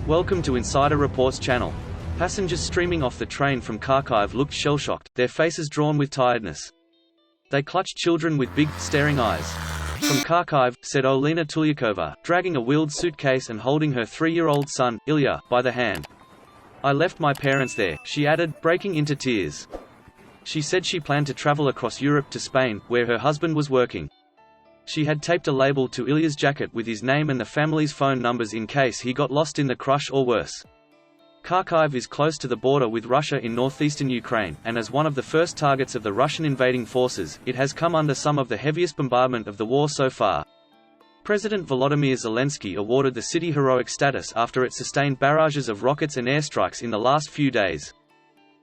Welcome to Insider Reports channel. Passengers streaming off the train from Kharkiv looked shell-shocked, their faces drawn with tiredness. They clutched children with big, staring eyes. From Kharkiv, said Olena Tulyakova, dragging a wheeled suitcase and holding her 3-year-old son, Ilya, by the hand. "I left my parents there," she added, breaking into tears. She said she planned to travel across Europe to Spain, where her husband was working. She had taped a label to Ilya's jacket with his name and the family's phone numbers in case he got lost in the crush or worse. Kharkiv is close to the border with Russia in northeastern Ukraine, and as one of the first targets of the Russian invading forces, it has come under some of the heaviest bombardment of the war so far. President Volodymyr Zelensky awarded the city heroic status after it sustained barrages of rockets and airstrikes in the last few days.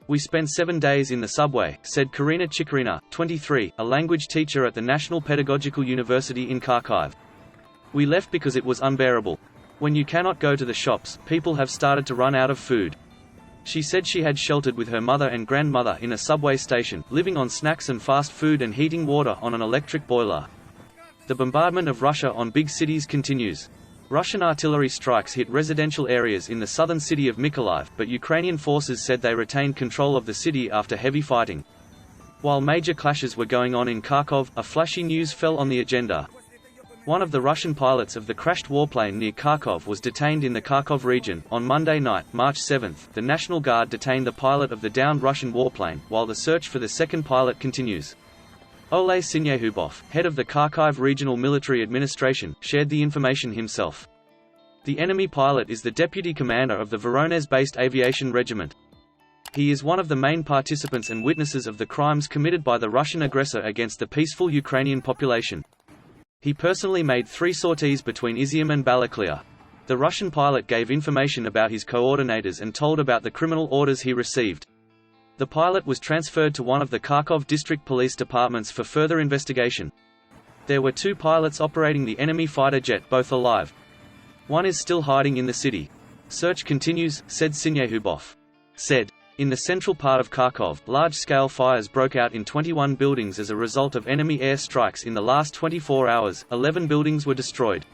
"We spent 7 days in the subway," said Karina Chikarina, 23, a language teacher at the National Pedagogical University in Kharkiv. "We left because it was unbearable. When you cannot go to the shops, people have started to run out of food." She said she had sheltered with her mother and grandmother in a subway station, living on snacks and fast food and heating water on an electric boiler. The bombardment of Russia on big cities continues. Russian artillery strikes hit residential areas in the southern city of Mykolaiv, but Ukrainian forces said they retained control of the city after heavy fighting. While major clashes were going on in Kharkov, a flashy news fell on the agenda. One of the Russian pilots of the crashed warplane near Kharkov was detained in the Kharkov region. On Monday night, March 7, the National Guard detained the pilot of the downed Russian warplane, while the search for the second pilot continues. Oleh Syniehubov, head of the Kharkiv Regional Military Administration, shared the information himself. The enemy pilot is the deputy commander of the Voronezh-based aviation regiment. He is one of the main participants and witnesses of the crimes committed by the Russian aggressor against the peaceful Ukrainian population. He personally made 3 sorties between Izium and Balaklia. The Russian pilot gave information about his coordinators and told about the criminal orders he received. The pilot was transferred to one of the Kharkov district police departments for further investigation. There were 2 pilots operating the enemy fighter jet, both alive. One is still hiding in the city. "Search continues," said Syniehubov. In the central part of Kharkov, large-scale fires broke out in 21 buildings as a result of enemy air strikes in the last 24 hours. 11 buildings were destroyed.